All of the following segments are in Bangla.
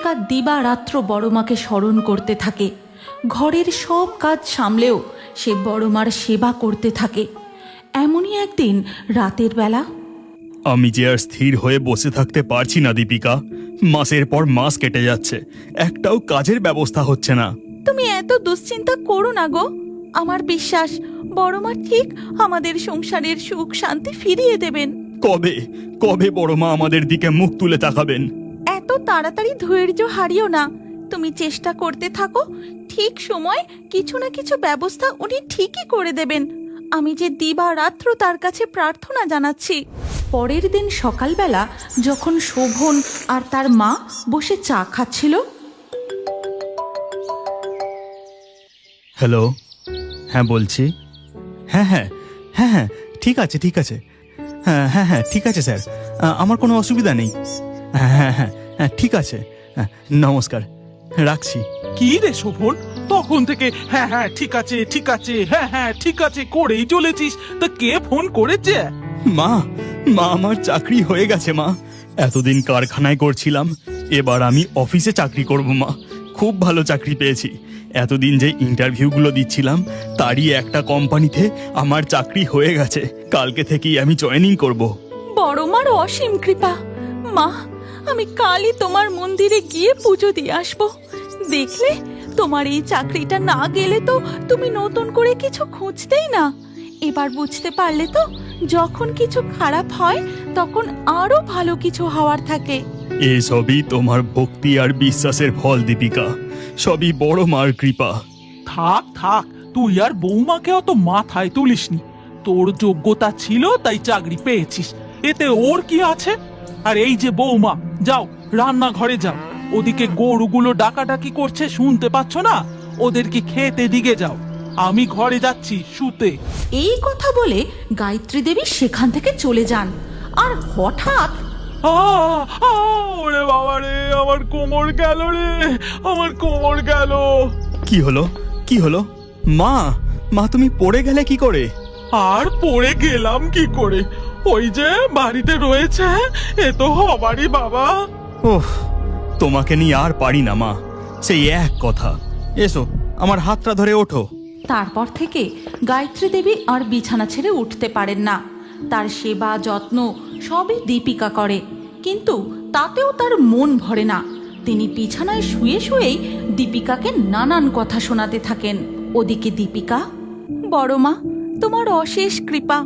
দীপিকা দিবারাত্র বড়মাকে স্মরণ করতে থাকে। ঘরের সব কাজ সামলেও সে বড়মার সেবা করতে থাকে। এমনই একদিন রাতের বেলা, আমি যে আর স্থির হয়ে বসে থাকতে পারছি না দীপিকা। মাসের পর মাস কেটে যাচ্ছে, একটাও কাজের ব্যবস্থা হচ্ছে না। তুমি এত দুশ্চিন্তা করো না গো। আমার বিশ্বাস বড়মা ঠিক আমাদের সংসারের সুখ শান্তি ফিরিয়ে দেবেন। কবে কবে বড় মা আমাদের দিকে মুখ তুলে তাকাবেন? এত তাড়াতাড়ি ধৈর্য হারিও না, তুমি চেষ্টা করতে থাকো। ঠিক সময় কিছু না কিছু ব্যবস্থা উনি ঠিকই করে দেবেন। আমি যে দিবারাত্র তার কাছে প্রার্থনা জানাচ্ছি। পরের দিন সকালবেলা যখন শোভন আর তার মা বসে চা খাচ্ছিল। হ্যালো, হ্যাঁ বলছি। হ্যাঁ হ্যাঁ হ্যাঁ হ্যাঁ ঠিক আছে ঠিক আছে। হ্যাঁ হ্যাঁ হ্যাঁ ঠিক আছে স্যার, আমার কোনো অসুবিধা নেই। হ্যাঁ হ্যাঁ হ্যাঁ হ্যাঁ ঠিক আছে, নমস্কার, রাখছি। কি রে শোভন, তখন থেকে হ্যাঁ হ্যাঁ ঠিক আছে ঠিক আছে হ্যাঁ হ্যাঁ ঠিক আছে করেই চলেছিস। তা কে ফোন করেছে? মা, মা আমার চাকরি হয়ে গেছে মা। এতদিন কারখানায় করছিলাম, এবার আমি অফিসে চাকরি করব মা। খুব ভালো চাকরি পেয়েছি। এতদিন যে ইন্টারভিউগুলো দিচ্ছিলাম তারই একটা কোম্পানিতে আমার চাকরি হয়ে গেছে। কালকে থেকেই আমি জয়েনিং করব। বড়মার অসীম কৃপা। মা, আমি কালই তোমার মন্দিরে গিয়ে পুজো দিয়ে আসবো। দেখলে, তোমার এই চাকরিটা না গেলে তো তুমি নতুন করে কিছু খুঁজতেই না। এবার বুঝতে পারলে তো, যখন কিছু খারাপ হয় তখন আরো ভালো কিছু হওয়ার থাকে। এসবই তোমার ভক্তি আর বিশ্বাসের ফল দীপিকা, সবই বড় মার কৃপা। থাক থাক, তুই আর বৌমাকে অত মাথায় তুলিসনি। তোর যোগ্যতা ছিল তাই চাকরি পেয়েছিস, এতে ওর কি আছে? আর এই যে বৌমা, যাও রান্নাঘরে যাও। ওদিকে গরুগুলো ডাকাডাকি করছে, শুনতে পাচ্ছ না? ওদেরকে খেতে দিকে যাও। আমি ঘরে যাচ্ছি শুতে। এই কথা বলে গায়ত্রী দেবী সেখান থেকে চলে যান। আর হঠাৎ ওরে বাবা রে, আমার কোমর গেল রে, আমার কোমর গেল। কি হলো কি হলো? মা, মা তুমি পড়ে গেলে কি করে? আর পড়ে গেলাম কি করে? ওই যে বাড়িতে রয়েছে, এ তো হবারই বাবা। ওহ, তোমাকে নিয়ে আর পারি না মা, সেই এক কথা। এসো, আমার হাতটা ধরে ওঠো। তারপর থেকে গায়ত্রী দেবী আর বিছানা ছেড়ে উঠতে পারেন না। তার সেবা যত্ন সবই দীপিকা করে, কিন্তু তাতেও তার মন ভরে না। তিনি বিছানায় শুয়ে শুয়েই দীপিকাকে নানান কথা শোনাতে থাকেন। ওদিকে দীপিকা, বড় মা, তোমার অশেষ কৃপা।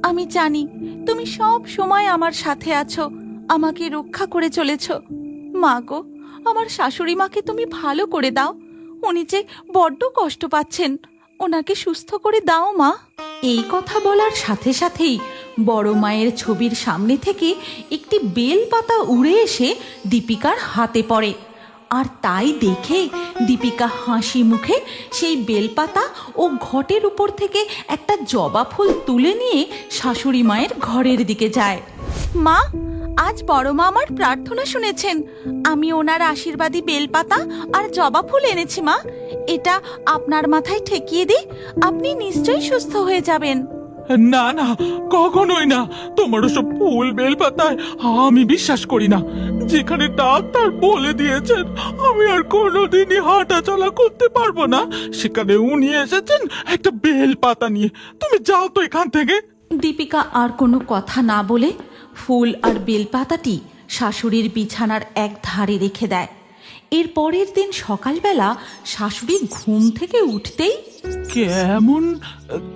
আমি জানি তুমি সব সময় আমার সাথে আছো, আমাকে রক্ষা করে চলেছ। মা গো, আমার শাশুড়ি মাকে তুমি ভালো করে দাও। উনি যে বড্ড কষ্ট পাচ্ছেন, ওনাকে সুস্থ করে দাও মা। এই কথা বলার সাথে সাথেই বড় মায়ের ছবির সামনে থেকে একটি বেল পাতা উড়ে এসে দীপিকার হাতে পড়ে। আর তাই দেখে দীপিকা হাসি মুখে সেই বেলপাতা ও ঘটের উপর থেকে একটা জবা ফুল তুলে নিয়ে শাশুড়ি মায়ের ঘরের দিকে যায়। মা, আজ বড় মা আমার প্রার্থনা শুনেছেন। আমি ওনার আশীর্বাদী বেলপাতা আর জবা ফুল এনেছি মা। এটা আপনার মাথায় ঠেকিয়ে দিই, আপনি নিশ্চয়ই সুস্থ হয়ে যাবেন। না না, কখনোই না। তোমার ওসব ফুল বেলপাতায় আমি বিশ্বাস করি না। যেখানে ডাক্তার বলে দিয়েছেন আমি আর কোনোদিনই হাঁটা চলা করতে পারবো না, সেখানে উনি এসেছেন একটা বেলপাতা নিয়ে। তুমি যাও তো এখান থেকে। দীপিকা আর কোনো কথা না বলে ফুল আর বেলপাতাটি শাশুড়ির বিছানার এক ধারে রেখে দেয়। এর পরের দিন সকালবেলা শাশুড়ি ঘুম থেকে উঠতেই কেমন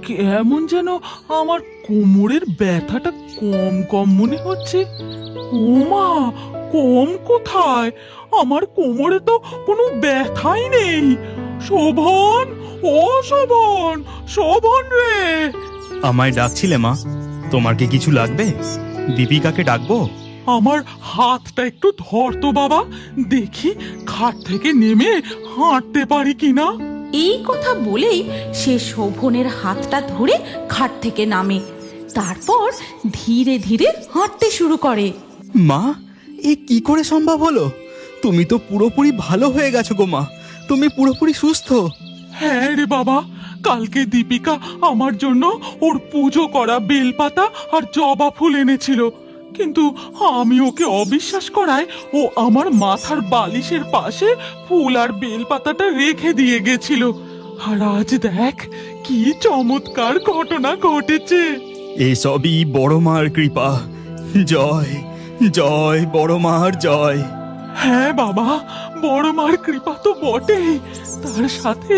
কেমন যেন আমার কোমরের ব্যথাটা কম কম মনে হচ্ছে। ওমা, কম কোথায়? আমার কোমরে তো কোনো ব্যথাই নেই। শোভন, ও শোভন, শোভন রে। আমায় ডাকছিলে মা? তোমার কি কিছু লাগবে? দীপিকাকে ডাকবো? আমার হাতটা একটু ধর তো বাবা, দেখি খাট থেকে নেমে হাঁটতে পারি কিনা। এই কথা বলেই সে শোভনের হাতটা ধরে খাট থেকে নামে। তারপর ধীরে ধীরে হাঁটতে শুরু করে। মা, এ কি করে সম্ভব হলো? তুমি তো পুরোপুরি ভালো হয়ে গেছো গো মা, তুমি পুরোপুরি সুস্থ। হ্যাঁ রে বাবা, কালকে দীপিকা আমার জন্য ওর পুজো করা বেলপাতা আর জবা ফুল এনেছিল। কিন্তু আমি ওকে অবিশ্বাস করায় ও আমার মাথার বালিশের পাশে ফুল আর বেলপাতাটা রেখে দিয়ে গেছিল। আর আজ দেখ কি চমৎকার ঘটনা ঘটেছে। এসবই বড় মার কৃপা। জয় জয় বড় মার জয়। হ্যাঁ বাবা, বড় মার কৃপা তো বটেই, তার সাথে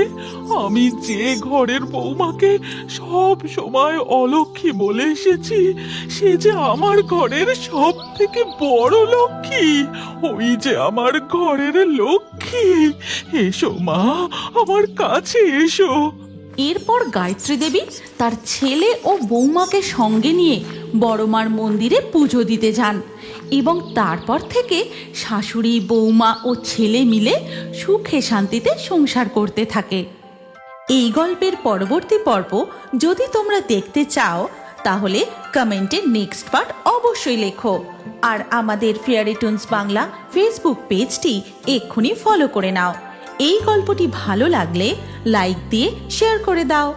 আমি যে ঘরের বৌমাকে সব সময় অলক্ষী বলে এসেছি, সে যে আমার ঘরের সব থেকে বড় লক্ষ্মী। ওই যে আমার ঘরের লক্ষ্মী। এসো মা, আমার কাছে এসো। এরপর গায়ত্রী দেবী তার ছেলে ও বৌমাকে সঙ্গে নিয়ে বড়মার মন্দিরে পুজো দিতে যান এবং তারপর থেকে শাশুড়ি, বৌমা ও ছেলে মিলে সুখে শান্তিতে সংসার করতে থাকে। এই গল্পের পরবর্তী পর্ব যদি তোমরা দেখতে চাও তাহলে কমেন্টে নেক্সট পার্ট অবশ্যই লেখো। আর আমাদের ফেয়ারি টুনস বাংলা ফেসবুক পেজটি এক্ষুনি ফলো করে নাও। এই গল্পটি ভালো লাগলে লাইক দিয়ে শেয়ার করে দাও।